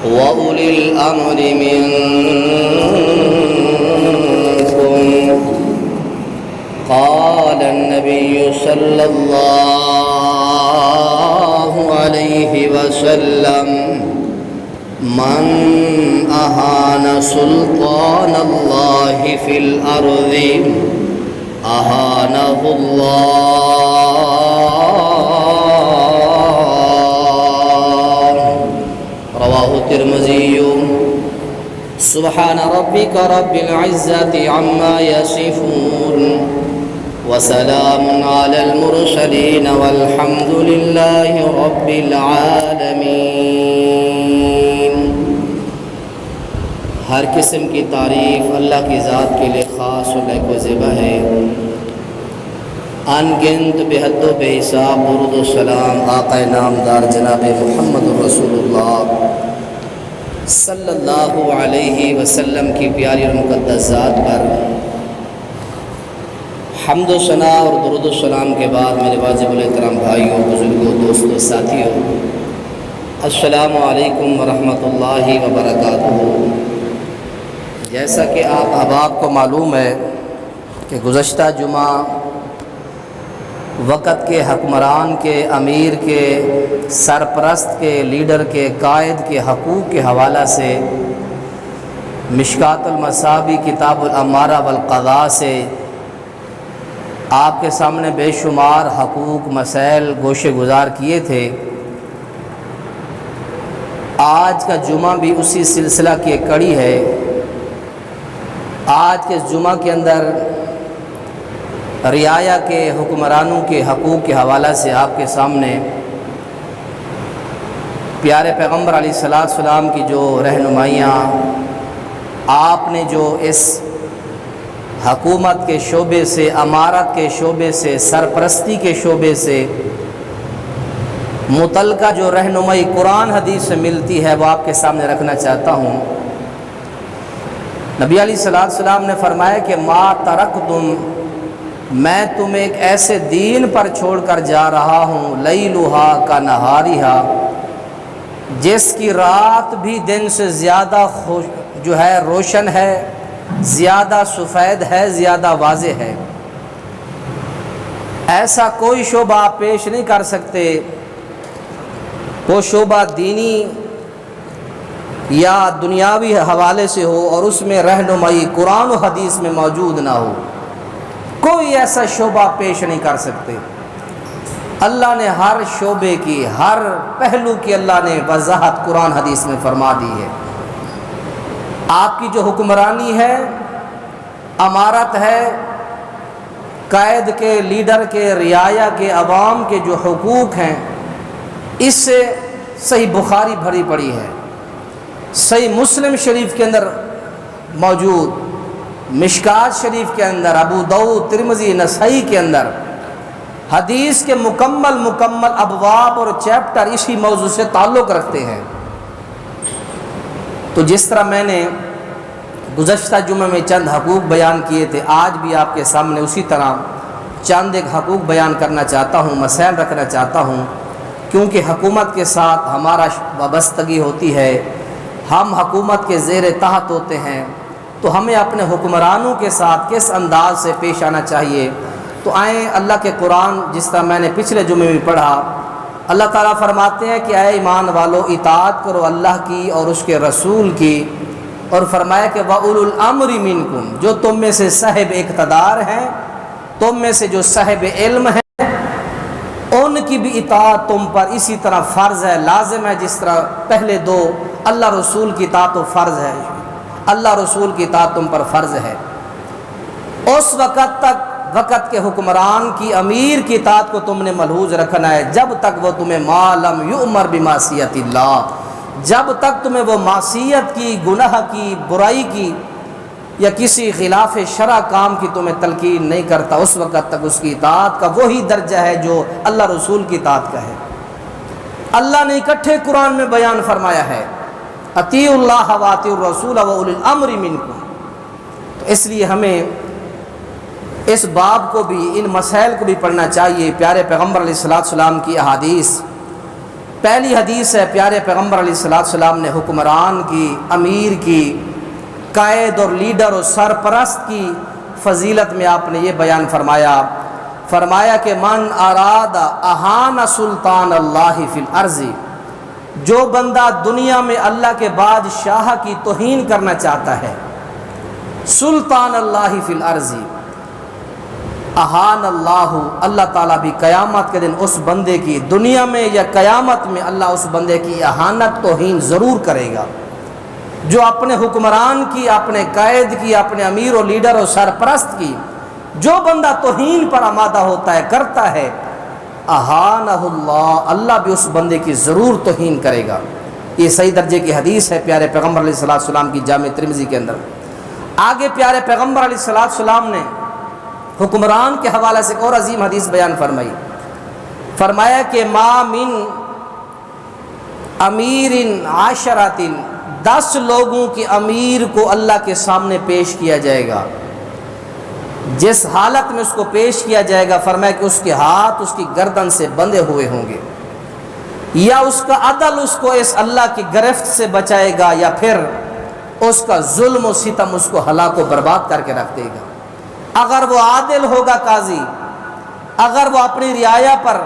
وأولي الأمر منكم قال النبي صلى الله عليه وسلم من أهان سلطان الله في الأرض أهانه الله رواه الترمذي سبحان ربك رب العزة عما يصفون وسلام على المرسلين والحمد لله رب العالمين۔ ہر قسم کی تعریف اللہ کی ذات کے لیے خاص و لائق و زیبا ہے۔ ان گنت بے حد و بے حساب درود و سلام آقا نامدار جناب محمد رسول اللہ صلی اللہ علیہ وسلم کی پیاری اور مقدس ذات پر حمد و ثنا اور درود و سلام کے بعد میرے واجب الاحترام بھائیوں، بزرگوں، دوستوں، ساتھیوں، السلام علیکم ورحمۃ اللہ وبرکاتہ۔ جیسا کہ آپ احباب کو معلوم ہے کہ گزشتہ جمعہ وقت کے حکمران کے، امیر کے، سرپرست کے، لیڈر کے، قائد کے حقوق کے حوالہ سے مشکات المصابیح کتاب الامارہ والقضاء سے آپ کے سامنے بے شمار حقوق، مسائل گوشے گزار کیے تھے۔ آج کا جمعہ بھی اسی سلسلہ کی ایک کڑی ہے۔ آج کے جمعہ کے اندر رعایا کے، حکمرانوں کے حقوق کے حوالہ سے آپ کے سامنے پیارے پیغمبر علیہ السلام کی جو رہنمائیاں، آپ نے جو اس حکومت کے شعبے سے، امارت کے شعبے سے، سرپرستی کے شعبے سے متعلقہ جو رہنمائی قرآن حدیث سے ملتی ہے وہ آپ کے سامنے رکھنا چاہتا ہوں۔ نبی علیہ السلام نے فرمایا کہ ما ترکتم، میں تمہیں ایک ایسے دین پر چھوڑ کر جا رہا ہوں، لیلھا کا نہاریھا، جس کی رات بھی دن سے زیادہ جو ہے روشن ہے، زیادہ سفید ہے، زیادہ واضح ہے۔ ایسا کوئی شعبہ آپ پیش نہیں کر سکتے، وہ شعبہ دینی یا دنیاوی حوالے سے ہو اور اس میں رہنمائی قرآن و حدیث میں موجود نہ ہو، کوئی ایسا شعبہ پیش نہیں کر سکتے۔ اللہ نے ہر شعبے کی، ہر پہلو کی اللہ نے وضاحت قرآن حدیث میں فرما دی ہے۔ آپ کی جو حکمرانی ہے، امارت ہے، قائد کے، لیڈر کے، رعایا کے، عوام کے جو حقوق ہیں، اس سے صحیح بخاری بھری پڑی ہے، صحیح مسلم شریف کے اندر موجود، مشکات شریف کے اندر، ابو داؤد، ترمذی، نسائی کے اندر حدیث کے مکمل ابواب اور چیپٹر اسی موضوع سے تعلق رکھتے ہیں۔ تو جس طرح میں نے گزشتہ جمعہ میں چند حقوق بیان کیے تھے، آج بھی آپ کے سامنے اسی طرح چند ایک حقوق بیان کرنا چاہتا ہوں، مسائل رکھنا چاہتا ہوں، کیونکہ حکومت کے ساتھ ہمارا وابستگی ہوتی ہے، ہم حکومت کے زیر تحت ہوتے ہیں، تو ہمیں اپنے حکمرانوں کے ساتھ کس انداز سے پیش آنا چاہیے۔ تو آئیں اللہ کے قرآن، جس طرح میں نے پچھلے جمعے میں پڑھا، اللہ تعالیٰ فرماتے ہیں کہ اے ایمان والو، اطاعت کرو اللہ کی اور اس کے رسول کی، اور فرمایا کہ وَأُولُو الْأَمْرِ مِنْكُمْ، جو تم میں سے صاحب اقتدار ہیں، تم میں سے جو صاحب علم ہیں، ان کی بھی اطاعت تم پر اسی طرح فرض ہے، لازم ہے، جس طرح پہلے دو اللہ رسول کی اطاعت و فرض ہے، اللہ رسول کی اطاعت تم پر فرض ہے۔ اس وقت تک وقت کے حکمران کی، امیر کی اطاعت کو تم نے ملحوظ رکھنا ہے، جب تک وہ تمہیں ما لم یؤمر بمعصیت اللہ، جب تک تمہیں وہ معصیت کی، گناہ کی، برائی کی یا کسی خلاف شرع کام کی تمہیں تلقین نہیں کرتا، اس وقت تک اس کی اطاعت کا وہی درجہ ہے جو اللہ رسول کی اطاعت کا ہے۔ اللہ نے اکٹھے قرآن میں بیان فرمایا ہے، اطیعوا اللہ واطیعوا الرسول واولی الامر منکم۔ تو اس لیے ہمیں اس باب کو بھی، ان مسائل کو بھی پڑھنا چاہیے۔ پیارے پیغمبر علیہ السلام کی احادیث پہلی حدیث ہے پیارے پیغمبر علیہ السلام نے حکمران کی، امیر کی، قائد اور لیڈر اور سرپرست کی فضیلت میں آپ نے یہ بیان فرمایا کہ من اراد اہان سلطان اللہ فی الارض، جو بندہ دنیا میں اللہ کے بادشاہ کی توہین کرنا چاہتا ہے، سلطان اللہ فی الارض، اہان اللہ تعالیٰ بھی قیامت کے دن اس بندے کی، دنیا میں یا قیامت میں اللہ اس بندے کی اہانت توہین ضرور کرے گا۔ جو اپنے حکمران کی، اپنے قائد کی، اپنے امیر و لیڈر و سرپرست کی جو بندہ توہین پر آمادہ ہوتا ہے، کرتا ہے، اہانہ اللہ بھی اس بندے کی ضرور توہین کرے گا۔ یہ صحیح درجے کی حدیث ہے پیارے پیغمبر علیہ السلام کی جامع ترمذی کے اندر۔ آگے پیارے پیغمبر علیہ السلام نے حکمران کے حوالے سے ایک اور عظیم حدیث بیان فرمایا کہ ما من امیر عشرۃ، 10 لوگوں کے امیر کو اللہ کے سامنے پیش کیا جائے گا۔ جس حالت میں اس کو پیش کیا جائے گا، فرمایا کہ اس کے ہاتھ اس کی گردن سے بندھے ہوئے ہوں گے، یا اس کا عدل اس کو اس اللہ کی گرفت سے بچائے گا، یا پھر اس کا ظلم و ستم اس کو ہلاک و برباد کر کے رکھ دے گا۔ اگر وہ عادل ہوگا قاضی، اگر وہ اپنی رعایا پر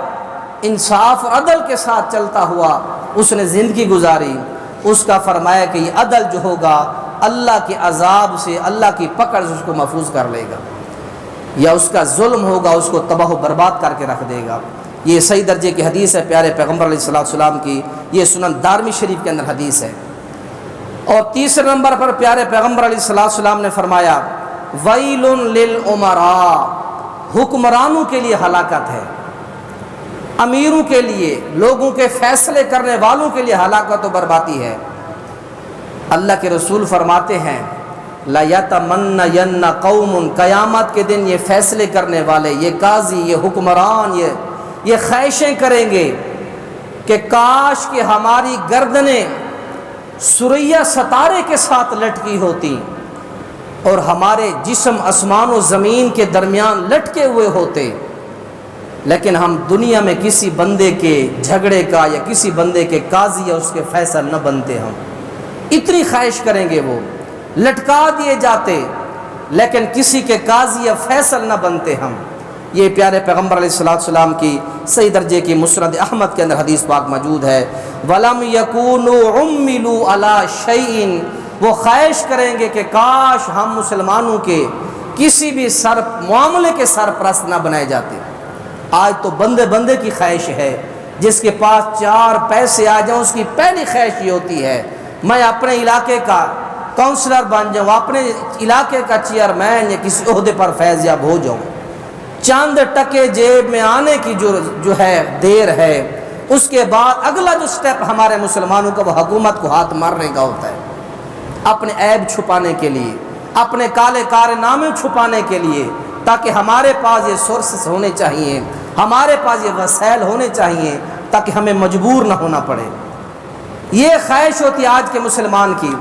انصاف اور عدل کے ساتھ چلتا ہوا اس نے زندگی گزاری، اس کا فرمایا کہ یہ عدل جو ہوگا اللہ کے عذاب سے، اللہ کی پکڑ سے اس کو محفوظ کر لے گا، یا اس کا ظلم ہوگا اس کو تباہ و برباد کر کے رکھ دے گا۔ یہ صحیح درجے کی حدیث ہے پیارے پیغمبر علیہ السلام کی، یہ سنن دارمی شریف کے اندر حدیث ہے۔ اور تیسرے نمبر پر پیارے پیغمبر علیہ السلام نے فرمایا ویل للامراء، حکمرانوں کے لیے ہلاکت ہے، امیروں کے لیے، لوگوں کے فیصلے کرنے والوں کے لیے ہلاکت و بربادی ہے۔ اللہ کے رسول فرماتے ہیں لَيَتَمَنَّيَنَّ قَوْمٌ، قیامت کے دن یہ فیصلے کرنے والے، یہ قاضی، یہ حکمران، یہ خواہشیں کریں گے کہ کاش کہ ہماری گردنیں سریا ستارے کے ساتھ لٹکی ہوتی اور ہمارے جسم آسمان و زمین کے درمیان لٹکے ہوئے ہوتے، لیکن ہم دنیا میں کسی بندے کے جھگڑے کا یا کسی بندے کے قاضی یا اس کے فیصل نہ بنتے، ہم اتنی خواہش کریں گے وہ لٹکا دیے جاتے، لیکن کسی کے قاضی یا فیصل نہ بنتے ہم۔ یہ پیارے پیغمبر علیہ السلام کی صحیح درجے کی مسند احمد کے اندر حدیث پاک موجود ہے۔ وَلَمْ يَكُونُوا عُمِّلُوا عَلَىٰ شَيْءٍ، وہ خواہش کریں گے کہ کاش ہم مسلمانوں کے کسی بھی معاملے کے سرپرست نہ بنائے جاتے۔ آج تو بندے کی خواہش ہے، جس کے پاس 4 پیسے آ جاؤں اس کی پہلی خواہش یہ ہوتی ہے میں اپنے علاقے کا کونسلر بن جاؤں، اپنے علاقے کا چیئرمین یا کسی عہدے پر فیض یاب ہو جاؤں۔ چند ٹکے جیب میں آنے کی جو ہے دیر ہے، اس کے بعد اگلا جو سٹیپ ہمارے مسلمانوں کا وہ حکومت کو ہاتھ مارنے کا ہوتا ہے، اپنے عیب چھپانے کے لیے، اپنے کالے کارنامے چھپانے کے لیے، تاکہ ہمارے پاس یہ سورسز ہونے چاہیے، ہمارے پاس یہ وسائل ہونے چاہیے تاکہ ہمیں مجبور نہ ہونا پڑے۔ یہ خواہش ہوتی ہے آج کے مسلمان کی۔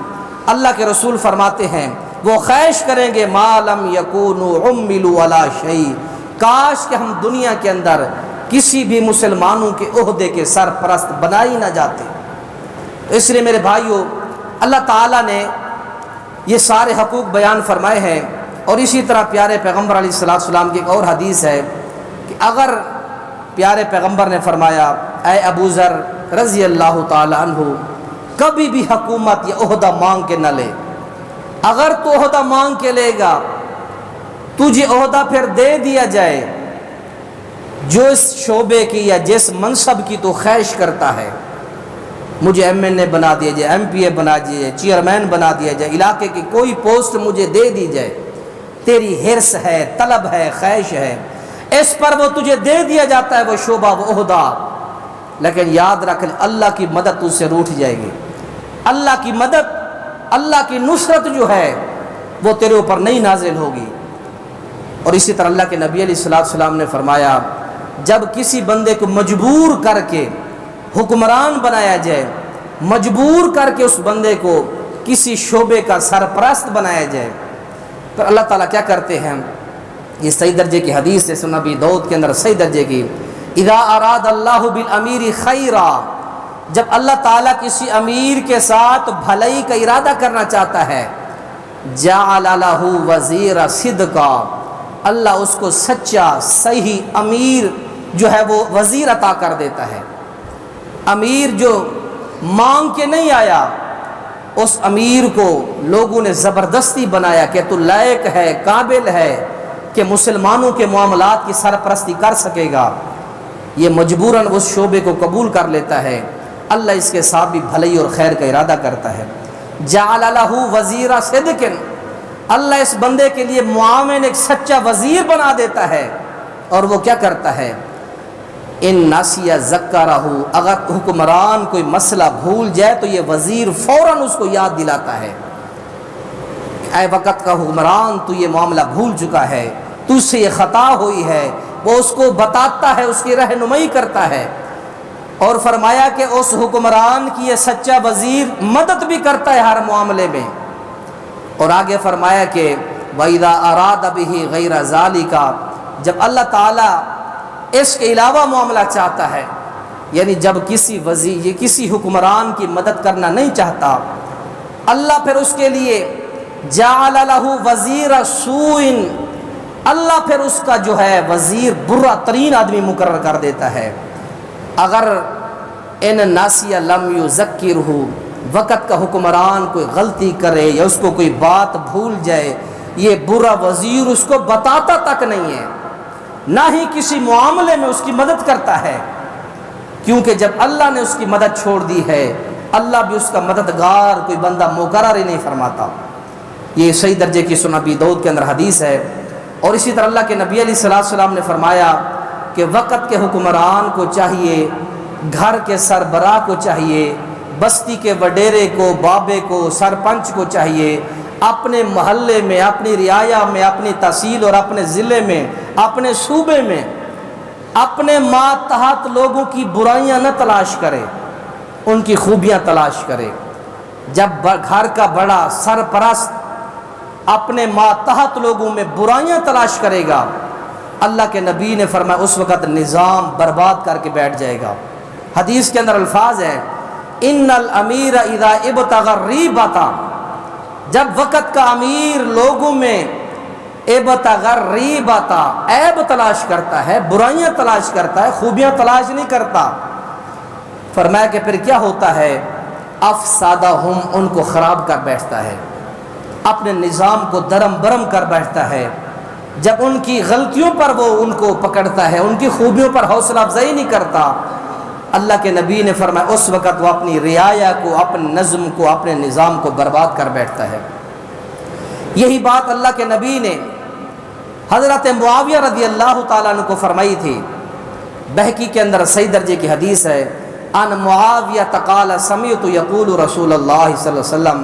اللہ کے رسول فرماتے ہیں وہ خواہش کریں گے ما لم یکونوا عملوا علی شیء، کاش کہ ہم دنیا کے اندر کسی بھی مسلمانوں کے عہدے کے سرپرست بنائی نہ جاتے۔ اس لیے میرے بھائیوں، اللہ تعالیٰ نے یہ سارے حقوق بیان فرمائے ہیں، اور اسی طرح پیارے پیغمبر علیہ السلام کی ایک اور حدیث ہے کہ اگر پیارے پیغمبر نے فرمایا اے ابو ذر رضی اللہ تعالی عنہ، کبھی بھی حکومت یا عہدہ مانگ کے نہ لے، اگر تو عہدہ مانگ کے لے گا تجھے عہدہ پھر دے دیا جائے، جو اس شعبے کی یا جس منصب کی تو خواہش کرتا ہے، مجھے MNA بنا دیا جائے، MPA بنا دیا جائے، چیئرمین بنا دیا جائے، علاقے کی کوئی پوسٹ مجھے دے دی جائے، تیری حرص ہے، طلب ہے، خواہش ہے، اس پر وہ تجھے دے دیا جاتا ہے وہ شعبہ، وہ عہدہ، لیکن یاد رکھ اللہ کی مدد تجھ سے روٹھ جائے گی۔ اللہ کی مدد، اللہ کی نصرت جو ہے وہ تیرے اوپر نہیں نازل ہوگی۔ اور اسی طرح اللہ کے نبی علیہ السلام نے فرمایا جب کسی بندے کو مجبور کر کے حکمران بنایا جائے، مجبور کر کے اس بندے کو کسی شعبے کا سرپرست بنایا جائے، تو اللہ تعالیٰ کیا کرتے ہیں؟ یہ صحیح درجے کی حدیث ہے، سنن ابی داؤد کے اندر صحیح درجے کی، اذا اراد اللہ بالامیر خیرا، جب اللہ تعالیٰ کسی امیر کے ساتھ بھلائی کا ارادہ کرنا چاہتا ہے، جعل لہ وزیر صدقا، اللہ اس کو سچا صحیح امیر جو ہے وہ وزیر عطا کر دیتا ہے۔ امیر جو مانگ کے نہیں آیا، اس امیر کو لوگوں نے زبردستی بنایا کہ تو لائق ہے، قابل ہے کہ مسلمانوں کے معاملات کی سرپرستی کر سکے گا، یہ مجبوراً اس شعبے کو قبول کر لیتا ہے۔ اللہ اس کے ساتھ بھی بھلائی اور خیر کا ارادہ کرتا ہے۔ جعل لہ وزیر صدق، اللہ اس بندے کے لیے معاون ایک سچا وزیر بنا دیتا ہے، اور وہ کیا کرتا ہے؟ ان ناسیہ ذکرہ، اگر حکمران کوئی مسئلہ بھول جائے تو یہ وزیر فوراً اس کو یاد دلاتا ہے، اے وقت کا حکمران تو یہ معاملہ بھول چکا ہے، تجھ سے یہ خطا ہوئی ہے، وہ اس کو بتاتا ہے، اس کی رہنمائی کرتا ہے۔ اور فرمایا کہ اس حکمران کی یہ سچا وزیر مدد بھی کرتا ہے ہر معاملے میں۔ اور آگے فرمایا کہ وَإِذَا أَرَادَ بِهِ غَيْرَ ذَلِكَ، جب اللہ تعالیٰ اس کے علاوہ معاملہ چاہتا ہے، یعنی جب کسی وزیر یہ کسی حکمران کی مدد کرنا نہیں چاہتا، اللہ پھر اس کے لیے جعل لہ وزیر سوء، اللہ پھر اس کا جو ہے وزیر برا ترین آدمی مقرر کر دیتا ہے۔ اگر ان ناسیہ لم یذکرہ، وقت کا حکمران کوئی غلطی کرے یا اس کو کوئی بات بھول جائے، یہ برا وزیر اس کو بتاتا تک نہیں ہے، نہ ہی کسی معاملے میں اس کی مدد کرتا ہے، کیونکہ جب اللہ نے اس کی مدد چھوڑ دی ہے، اللہ بھی اس کا مددگار کوئی بندہ مقرر ہی نہیں فرماتا۔ یہ صحیح درجے کی سنن ابی داؤد کے اندر حدیث ہے۔ اور اسی طرح اللہ کے نبی علیہ السلام نے فرمایا کہ وقت کے حکمران کو چاہیے، گھر کے سربراہ کو چاہیے، بستی کے وڈیرے کو، بابے کو، سرپنچ کو چاہیے، اپنے محلے میں، اپنی رعایا میں، اپنی تحصیل اور اپنے ضلع میں، اپنے صوبے میں اپنے ماتحت لوگوں کی برائیاں نہ تلاش کرے، ان کی خوبیاں تلاش کرے۔ جب گھر کا بڑا سرپرست اپنے ماتحت لوگوں میں برائیاں تلاش کرے گا، اللہ کے نبی نے فرمایا اس وقت نظام برباد کر کے بیٹھ جائے گا۔ حدیث کے اندر الفاظ ہے ان الامیر اذا ابتغى الریبۃ، جب وقت کا امیر لوگوں میں ابتغى الریبۃ عیب تلاش کرتا ہے، برائیاں تلاش کرتا ہے، خوبیاں تلاش نہیں کرتا، فرمایا کہ پھر کیا ہوتا ہے؟ افسدہم، ان کو خراب کر بیٹھتا ہے، اپنے نظام کو درم برم کر بیٹھتا ہے۔ جب ان کی غلطیوں پر وہ ان کو پکڑتا ہے، ان کی خوبیوں پر حوصلہ افزائی نہیں کرتا، اللہ کے نبی نے فرمایا اس وقت وہ اپنی رعایا کو، اپنے نظم کو، اپنے نظام کو برباد کر بیٹھتا ہے۔ یہی بات اللہ کے نبی نے حضرت معاویہ رضی اللہ تعالیٰ عنہ کو فرمائی تھی۔ بہقی کے اندر صحیح درجے کی حدیث ہے، ان معاویہ قال سمعت یقول رسول اللہ صلی اللہ علیہ وسلم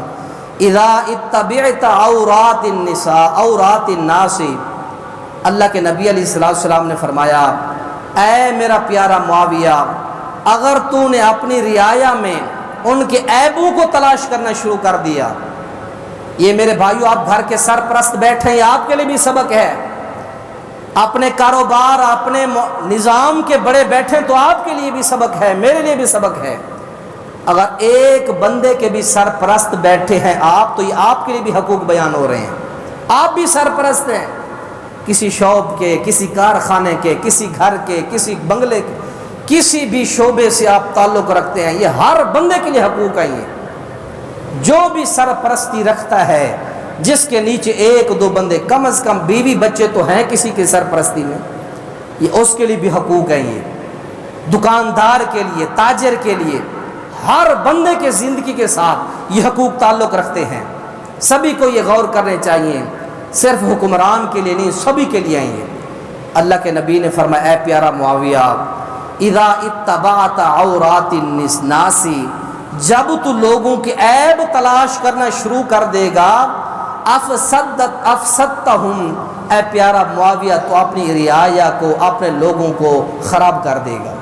اذا اتبعت عورات النساء عورات الناس، اللہ کے نبی علیہ السلام نے فرمایا اے میرا پیارا معاویہ، اگر تو نے اپنی رعایا میں ان کے عیبوں کو تلاش کرنا شروع کر دیا، یہ میرے بھائیو آپ گھر کے سرپرست بیٹھے ہیں، آپ کے لیے بھی سبق ہے، اپنے کاروبار اپنے نظام کے بڑے بیٹھے تو آپ کے لیے بھی سبق ہے، میرے لیے بھی سبق ہے۔ اگر ایک بندے کے بھی سرپرست بیٹھے ہیں آپ، تو یہ آپ کے لیے بھی حقوق بیان ہو رہے ہیں، آپ بھی سرپرست ہیں، کسی شعب کے، کسی کارخانے کے، کسی گھر کے، کسی بنگلے کے، کسی بھی شعبے سے آپ تعلق رکھتے ہیں، یہ ہر بندے کے لیے حقوق ہیں۔ یہ جو بھی سرپرستی رکھتا ہے، جس کے نیچے ایک دو بندے، کم از کم بیوی بچے تو ہیں کسی کی سرپرستی میں، یہ اس کے لیے بھی حقوق ہیں۔ یہ دکاندار کے لیے، تاجر کے لیے، ہر بندے کے زندگی کے ساتھ یہ حقوق تعلق رکھتے ہیں، سبھی کو یہ غور کرنے چاہیے، صرف حکمران کے لیے نہیں، سبھی کے لیے ہیں یہ۔ اللہ کے نبی نے فرمایا اے پیارا معاویہ، اذا اتبعت عورات الناس، جب تو لوگوں کے عیب تلاش کرنا شروع کر دے گا، افسدتہم، اے پیارا معاویہ تو اپنی رعایا کو، اپنے لوگوں کو خراب کر دے گا،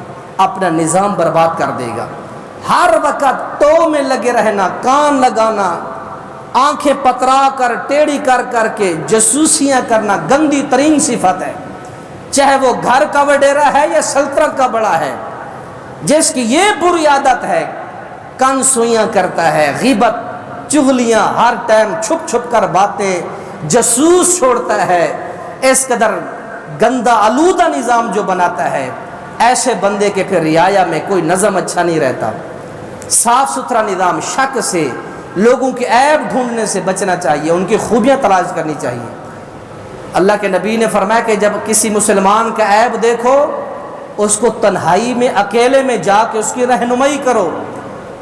اپنا نظام برباد کر دے گا۔ ہر وقت ٹو میں لگے رہنا، کان لگانا، آنکھیں پترا کر، ٹیڑھی کر کر کے جاسوسیاں کرنا گندی ترین صفت ہے، چاہے وہ گھر کا وڈیرا ہے یا سلطنت کا بڑا ہے۔ جس کی یہ بری عادت ہے، کن سوئیاں کرتا ہے، غیبت، چغلیاں، ہر ٹائم چھپ چھپ کر باتیں، جاسوس چھوڑتا ہے، اس قدر گندا آلودہ نظام جو بناتا ہے، ایسے بندے کے پھر رعایا میں کوئی نظم اچھا نہیں رہتا۔ صاف ستھرا نظام، شک سے، لوگوں کے عیب ڈھونڈنے سے بچنا چاہیے، ان کی خوبیاں تلاش کرنی چاہیے۔ اللہ کے نبی نے فرمایا کہ جب کسی مسلمان کا عیب دیکھو، اس کو تنہائی میں اکیلے میں جا کے اس کی رہنمائی کرو۔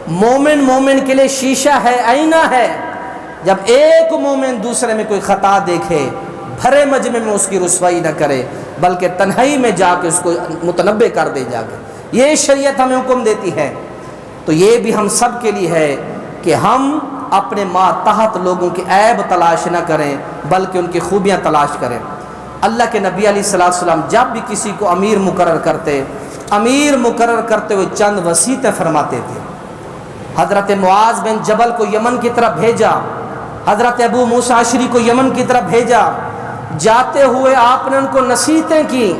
مومن کے لیے شیشہ ہے، آئینہ ہے۔ جب ایک مومن دوسرے میں کوئی خطا دیکھے، بھرے مجمع میں اس کی رسوائی نہ کرے، بلکہ تنہائی میں جا کے اس کو متنبہ کر دے جا کے۔ یہ شریعت ہمیں حکم دیتی ہے۔ تو یہ بھی ہم سب کے لیے ہے کہ ہم اپنے ماتحت لوگوں کے عیب تلاش نہ کریں، بلکہ ان کی خوبیاں تلاش کریں۔ اللہ کے نبی علیہ السلام جب بھی کسی کو امیر مقرر کرتے ہوئے چند وصیتیں فرماتے تھے۔ حضرت معاذ بن جبل کو یمن کی طرف بھیجا، حضرت ابو موسیٰ اشعری کو یمن کی طرف بھیجا۔ جاتے ہوئے آپ نے ان کو نصیحتیں کی۔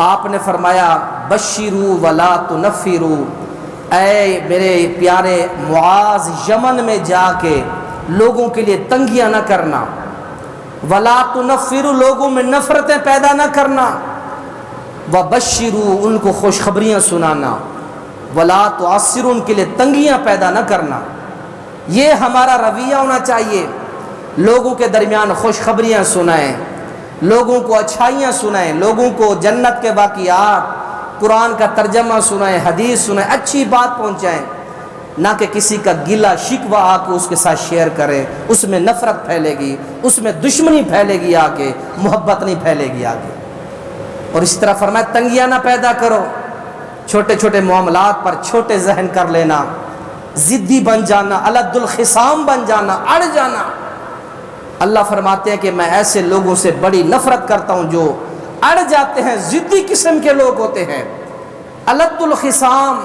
آپ نے فرمایا بشروا ولا تنفروا، اے میرے پیارے معاذ، یمن میں جا کے لوگوں کے لیے تنگیاں نہ کرنا، ولا تنفروا، لوگوں میں نفرتیں پیدا نہ کرنا، وبشروا، ان کو خوشخبریاں سنانا، ولا تعسروا، ان کے لیے تنگیاں پیدا نہ کرنا۔ یہ ہمارا رویہ ہونا چاہیے۔ لوگوں کے درمیان خوشخبریاں سنائیں، لوگوں کو اچھائیاں سنائیں، لوگوں کو جنت کے واقعات، قرآن کا ترجمہ سنائیں، حدیث سنائیں، اچھی بات پہنچائیں، نہ کہ کسی کا گلہ شکوہ آ کے اس کے ساتھ شیئر کریں۔ اس میں نفرت پھیلے گی، اس میں دشمنی پھیلے گی، آگے محبت نہیں پھیلے گی آگے۔ اور اس طرح فرمایا تنگیاں نہ پیدا کرو، چھوٹے چھوٹے معاملات پر چھوٹے ذہن کر لینا، ضدی بن جانا، الد الخصام بن جانا، اڑ جانا۔ اللہ فرماتے ہیں کہ میں ایسے لوگوں سے بڑی نفرت کرتا ہوں جو اڑ جاتے ہیں، ضدی قسم کے لوگ ہوتے ہیں۔ الد الخصام،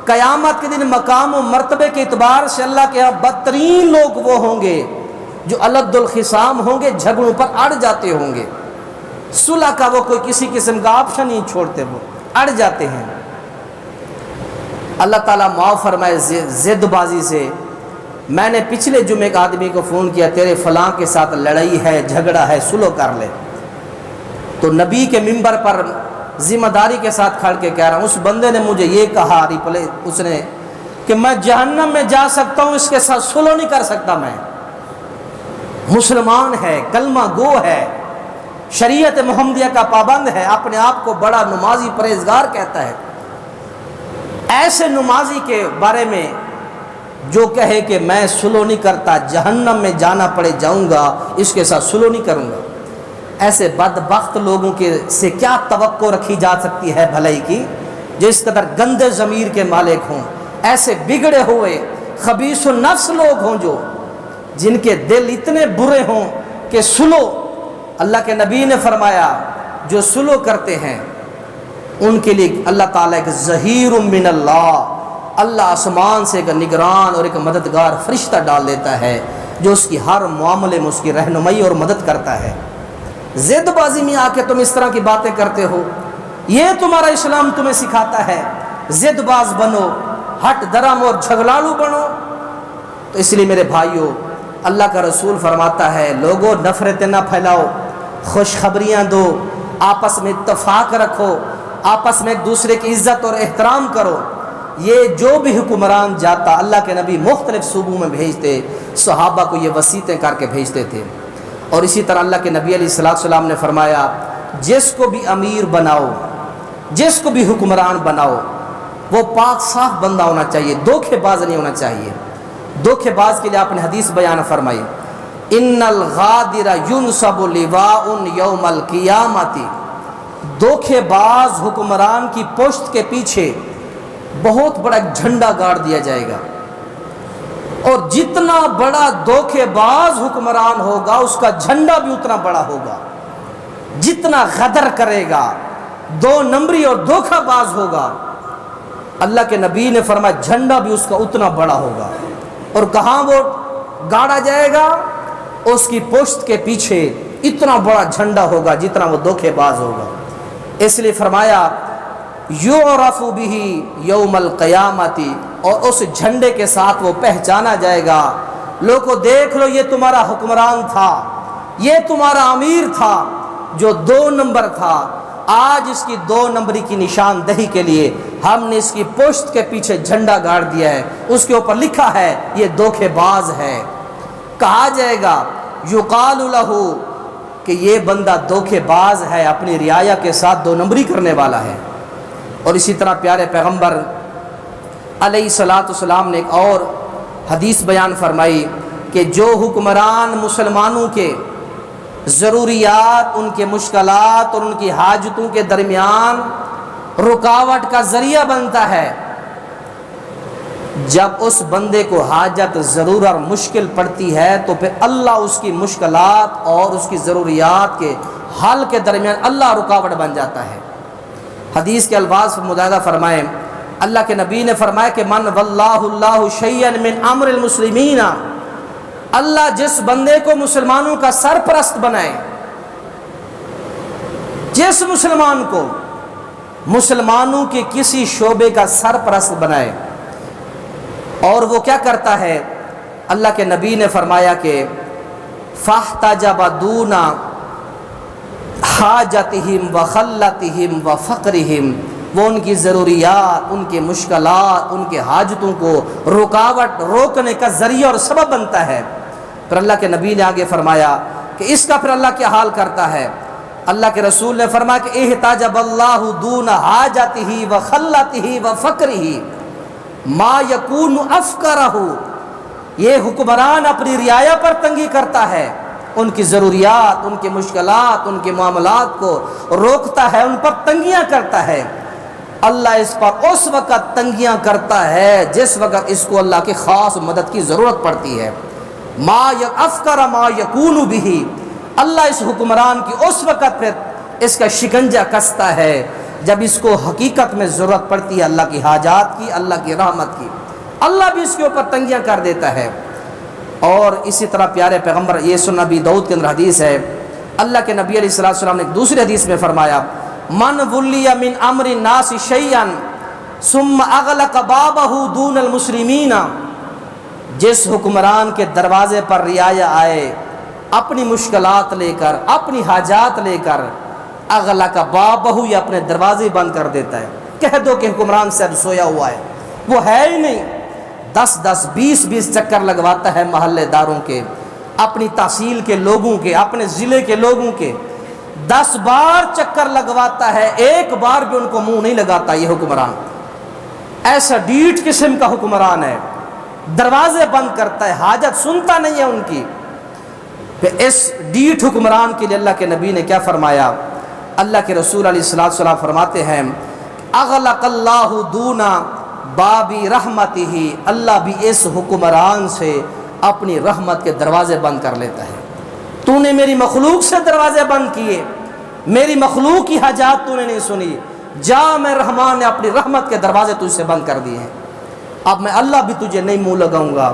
قیامت کے دن مقام و مرتبے کے اعتبار سے اللہ کے یہاں بدترین لوگ وہ ہوں گے جو الد الخصام ہوں گے، جھگڑوں پر اڑ جاتے ہوں گے۔ صلح کا وہ کوئی کسی قسم کا آپشن نہیں چھوڑتے، وہ اڑ جاتے ہیں۔ اللہ تعالیٰ معاف فرمائے زد بازی سے۔ میں نے پچھلے جمعے ایک آدمی کو فون کیا، تیرے فلاں کے ساتھ لڑائی ہے، جھگڑا ہے، سلو کر لے۔ تو نبی کے منبر پر ذمہ داری کے ساتھ کھڑ کے کہہ رہا ہوں، اس بندے نے مجھے یہ کہا اس نے کہ میں جہنم میں جا سکتا ہوں، اس کے ساتھ سلو نہیں کر سکتا۔ میں مسلمان ہے، کلمہ گو ہے، شریعت محمدیہ کا پابند ہے، اپنے آپ کو بڑا نمازی پرہیزگار کہتا ہے۔ ایسے نمازی کے بارے میں جو کہے کہ میں سلو نہیں کرتا، جہنم میں جانا پڑے جاؤں گا، اس کے ساتھ سلو نہیں کروں گا، ایسے بدبخت لوگوں کے سے کیا توقع رکھی جا سکتی ہے بھلائی کی، جو اس قدر گندے ضمیر کے مالک ہوں، ایسے بگڑے ہوئے خبیث النفس لوگ ہوں، جو جن کے دل اتنے برے ہوں کہ سلو، اللہ کے نبی نے فرمایا جو سلو کرتے ہیں ان کے لیے اللہ تعالیٰ ایک ظہیر من اللہ آسمان سے ایک نگران اور ایک مددگار فرشتہ ڈال دیتا ہے، جو اس کی ہر معاملے میں اس کی رہنمائی اور مدد کرتا ہے۔ زد بازی میں آ کے تم اس طرح کی باتیں کرتے ہو، یہ تمہارا اسلام تمہیں سکھاتا ہے زد باز بنو، ہٹ درم اور جھگڑالو بنو۔ تو اس لیے میرے بھائیو، اللہ کا رسول فرماتا ہے لوگوں نفرتیں نہ پھیلاؤ، خوشخبریاں دو، آپس میں اتفاق رکھو، آپس میں ایک دوسرے کی عزت اور احترام کرو۔ یہ جو بھی حکمران جاتا، اللہ کے نبی مختلف صوبوں میں بھیجتے، صحابہ کو یہ وصیتیں کر کے بھیجتے تھے۔ اور اسی طرح اللہ کے نبی علیہ السلام نے فرمایا جس کو بھی امیر بناؤ، جس کو بھی حکمران بناؤ، وہ پاک صاف بندہ ہونا چاہیے، دھوکے باز نہیں ہونا چاہیے۔ دھوکے باز کے لیے آپ نے حدیث بیان فرمائی، ان الغادر ينصب لواء یوم القیامۃ، دھوکے باز حکمران کی پشت کے پیچھے بہت بڑا ایک جھنڈا گاڑ دیا جائے گا، اور جتنا بڑا دھوکے باز حکمران ہوگا اس کا جھنڈا بھی اتنا بڑا ہوگا۔ جتنا غدر کرے گا، دو نمبری اور دھوکہ باز ہوگا، اللہ کے نبی نے فرمایا جھنڈا بھی اس کا اتنا بڑا ہوگا۔ اور کہاں وہ گاڑا جائے گا؟ اس کی پشت کے پیچھے اتنا بڑا جھنڈا ہوگا جتنا وہ دھوکے باز ہوگا۔ اس لیے فرمایا یعرف بہ یوم القیامت، اور اس جھنڈے کے ساتھ وہ پہچانا جائے گا، لوگوں دیکھ لو یہ تمہارا حکمران تھا، یہ تمہارا امیر تھا جو 2 نمبر تھا، آج اس کی 2 نمبری کی نشاندہی کے لیے ہم نے اس کی پشت کے پیچھے جھنڈا گاڑ دیا ہے، اس کے اوپر لکھا ہے یہ دھوکے باز ہے۔ کہا جائے گا یقال لہ کہ یہ بندہ دھوکے باز ہے، اپنی رعایا کے ساتھ 2 نمبری کرنے والا ہے۔ اور اسی طرح پیارے پیغمبر علیہ الصلاۃ والسلام نے ایک اور حدیث بیان فرمائی کہ جو حکمران مسلمانوں کے ضروریات، ان کے مشکلات اور ان کی حاجتوں کے درمیان رکاوٹ کا ذریعہ بنتا ہے، جب اس بندے کو حاجت ضرورت اور مشکل پڑتی ہے تو پھر اللہ اس کی مشکلات اور اس کی ضروریات کے حل کے درمیان اللہ رکاوٹ بن جاتا ہے۔ حدیث کے الفاظ مجاہدہ فرمائیں، اللہ کے نبی نے فرمایا کہ من واللہ اللہ شیئا من امر المسلمین، اللہ جس بندے کو مسلمانوں کا سرپرست بنائے، جس مسلمان کو مسلمانوں کے کسی شعبے کا سرپرست بنائے، اور وہ کیا کرتا ہے، اللہ کے نبی نے فرمایا کہ فاحتجب دون حاجتہم وخلتہم وفقرہم، وہ ان کی ضروریات، ان کی مشکلات، ان کے حاجتوں کو رکاوٹ روکنے کا ذریعہ اور سبب بنتا ہے۔ پھر اللہ کے نبی نے آگے فرمایا کہ اس کا پھر اللہ کیا حال کرتا ہے، اللہ کے رسول نے فرمایا کہ احتجب اللہ دون حاجتہ وخلتہ وفقرہ ما یکون افقرہ، یہ حکمران اپنی رعایا پر تنگی کرتا ہے، ان کی ضروریات، ان کی مشکلات، ان کے معاملات کو روکتا ہے، ان پر تنگیاں کرتا ہے۔ اللہ اس پر اس وقت تنگیاں کرتا ہے جس وقت اس کو اللہ کی خاص مدد کی ضرورت پڑتی ہے۔ ما افقر ما یکون بہ، اللہ اس حکمران کی اس وقت پھر اس کا شکنجہ کستا ہے جب اس کو حقیقت میں ضرورت پڑتی ہے اللہ کی حاجات کی، اللہ کی رحمت کی، اللہ بھی اس کے اوپر تنگیاں کر دیتا ہے۔ اور اسی طرح پیارے پیغمبر، یہ سنن ابی داؤد کے اندر حدیث ہے، اللہ کے نبی علیہ السلام نے ایک دوسری حدیث میں فرمایا من ولی من امر الناس شیئا ثم اغلق بابہ دون المسلمین، جس حکمران کے دروازے پر رعایا آئے اپنی مشکلات لے کر، اپنی حاجات لے کر، اغلق بابہ، یہ اپنے دروازے بند کر دیتا ہے، کہہ دو کہ حکمران صاحب سویا ہوا ہے، وہ ہے ہی نہیں، 10 20 چکر لگواتا ہے محلے داروں کے، اپنی تحصیل کے لوگوں کے، اپنے ضلع کے لوگوں کے، 10 بار چکر لگواتا ہے، ایک بار بھی ان کو منہ نہیں لگاتا یہ حکمران۔ ایسا ڈیٹ قسم کا حکمران ہے، دروازے بند کرتا ہے، حاجت سنتا نہیں ہے ان کی۔ پھر اس ڈیٹ حکمران کے لیے اللہ کے نبی نے کیا فرمایا، اللہ کے رسول علیہ السلام فرماتے ہیں اغلق اللہ دون بابی رحمتہ، اللہ بھی اس حکمران سے اپنی رحمت کے دروازے بند کر لیتا ہے۔ تو نے میری مخلوق سے دروازے بند کیے، میری مخلوق کی حاجات تو نے نہیں سنی، جا میں رحمان نے اپنی رحمت کے دروازے تجھ سے بند کر دیے ہیں، اب میں اللہ بھی تجھے نہیں منہ لگاؤں گا۔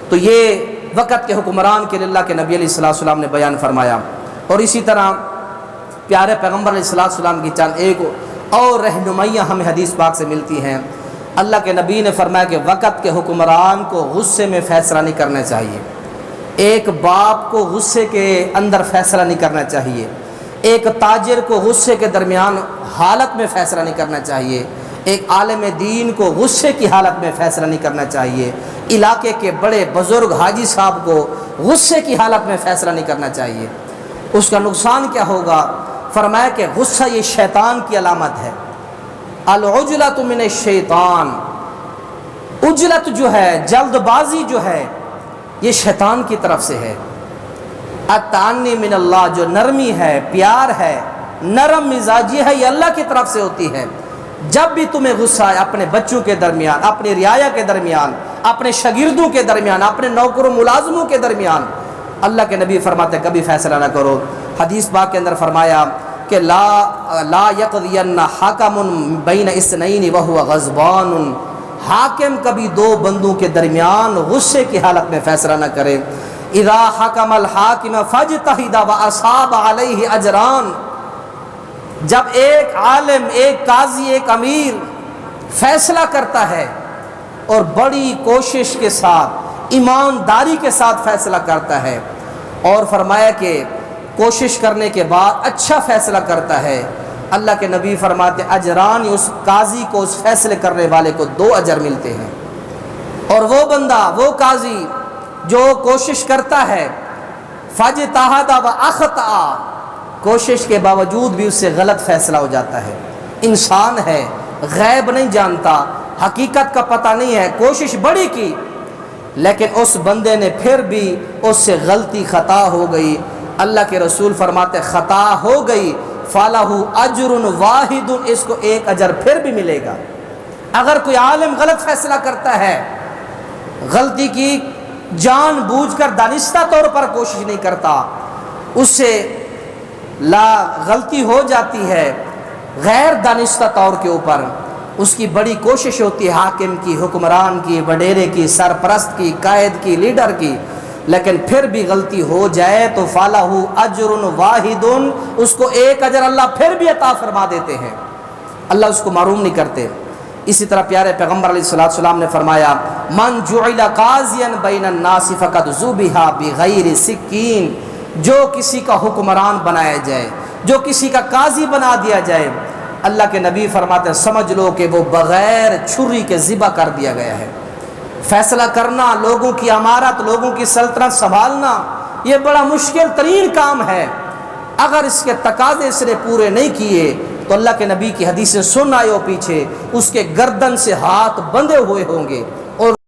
تو یہ وقت کے حکمران کے لیے اللہ کے نبی علیہ السلام نے بیان فرمایا۔ اور اسی طرح پیارے پیغمبر علیہ السلام کی چند ایک اور رہنمائیاں ہمیں حدیث پاک سے ملتی ہیں۔ اللہ کے نبی نے فرمایا کہ وقت کے حکمران کو غصے میں فیصلہ نہیں کرنا چاہیے، ایک باپ کو غصے کے اندر فیصلہ نہیں کرنا چاہیے، ایک تاجر کو غصے کے درمیان حالت میں فیصلہ نہیں کرنا چاہیے، ایک عالم دین کو غصے کی حالت میں فیصلہ نہیں کرنا چاہیے، علاقے کے بڑے بزرگ حاجی صاحب کو غصے کی حالت میں فیصلہ نہیں کرنا چاہیے، اس کا نقصان کیا ہوگا؟ فرمایا کہ غصہ یہ شیطان کی علامت ہے، العجلۃ من الشیطان، عجلت جو ہے، جلد بازی جو ہے، یہ شیطان کی طرف سے ہے۔ التعنی من اللہ، جو نرمی ہے، پیار ہے، نرم مزاجی ہے، یہ اللہ کی طرف سے ہوتی ہے۔ جب بھی تمہیں غصہ آئے اپنے بچوں کے درمیان، اپنی رعایا کے درمیان، اپنے شاگردوں کے درمیان، اپنے نوکر و ملازموں کے درمیان، اللہ کے نبی فرماتے کبھی فیصلہ نہ کرو۔ حدیث پاک کے اندر فرمایا کہ لا یقضین حاکم بین اثنین وہو غضبان، حاکم کبھی 2 بندوں کے درمیان غصے کی حالت میں فیصلہ نہ کرے۔ اذا حکم الحاکم فاجتہد واصاب علیہ اجران، جب ایک عالم، ایک قاضی، ایک امیر فیصلہ کرتا ہے اور بڑی کوشش کے ساتھ، ایمانداری کے ساتھ فیصلہ کرتا ہے، اور فرمایا کہ کوشش کرنے کے بعد اچھا فیصلہ کرتا ہے، اللہ کے نبی فرماتے اجران، اس قاضی کو، اس فیصلے کرنے والے کو 2 اجر ملتے ہیں۔ اور وہ بندہ، وہ قاضی جو کوشش کرتا ہے، فاجتہد و اخطأ، کوشش کے باوجود بھی اس سے غلط فیصلہ ہو جاتا ہے۔ انسان ہے، غیب نہیں جانتا، حقیقت کا پتہ نہیں ہے، کوشش بڑی کی لیکن اس بندے نے پھر بھی اس سے غلطی، خطا ہو گئی، اللہ کے رسول فرماتے خطا ہو گئی، فَلَهُ أَجْرٌ وَاحِدٌ، اس کو 1 اجر پھر بھی ملے گا۔ اگر کوئی عالم غلط فیصلہ کرتا ہے، غلطی کی، جان بوجھ کر دانستہ طور پر کوشش نہیں کرتا، اس سے غلطی ہو جاتی ہے غیر دانستہ طور کے اوپر، اس کی بڑی کوشش ہوتی ہے حاکم کی، حکمران کی، وڈیرے کی، سرپرست کی، قائد کی، لیڈر کی، لیکن پھر بھی غلطی ہو جائے تو فَلَهُ أَجْرٌ وَاحِدٌ، اس کو 1 اجر اللہ پھر بھی عطا فرما دیتے ہیں، اللہ اس کو محروم نہیں کرتے۔ اسی طرح پیارے پیغمبر علیہ السلام نے فرمایا من جعل قاضیا بین الناس فقد ذبح بغیر سکین، جو کسی کا حکمران بنایا جائے، جو کسی کا قاضی بنا دیا جائے، اللہ کے نبی فرماتے ہیں سمجھ لو کہ وہ بغیر چھری کے ذبح کر دیا گیا ہے۔ فیصلہ کرنا، لوگوں کی امارت، لوگوں کی سلطنت سنبھالنا، یہ بڑا مشکل ترین کام ہے۔ اگر اس کے تقاضے اس نے پورے نہیں کیے تو اللہ کے نبی کی حدیثیں سن آئے ہو پیچھے، اس کے گردن سے ہاتھ بندھے ہوئے ہوں گے۔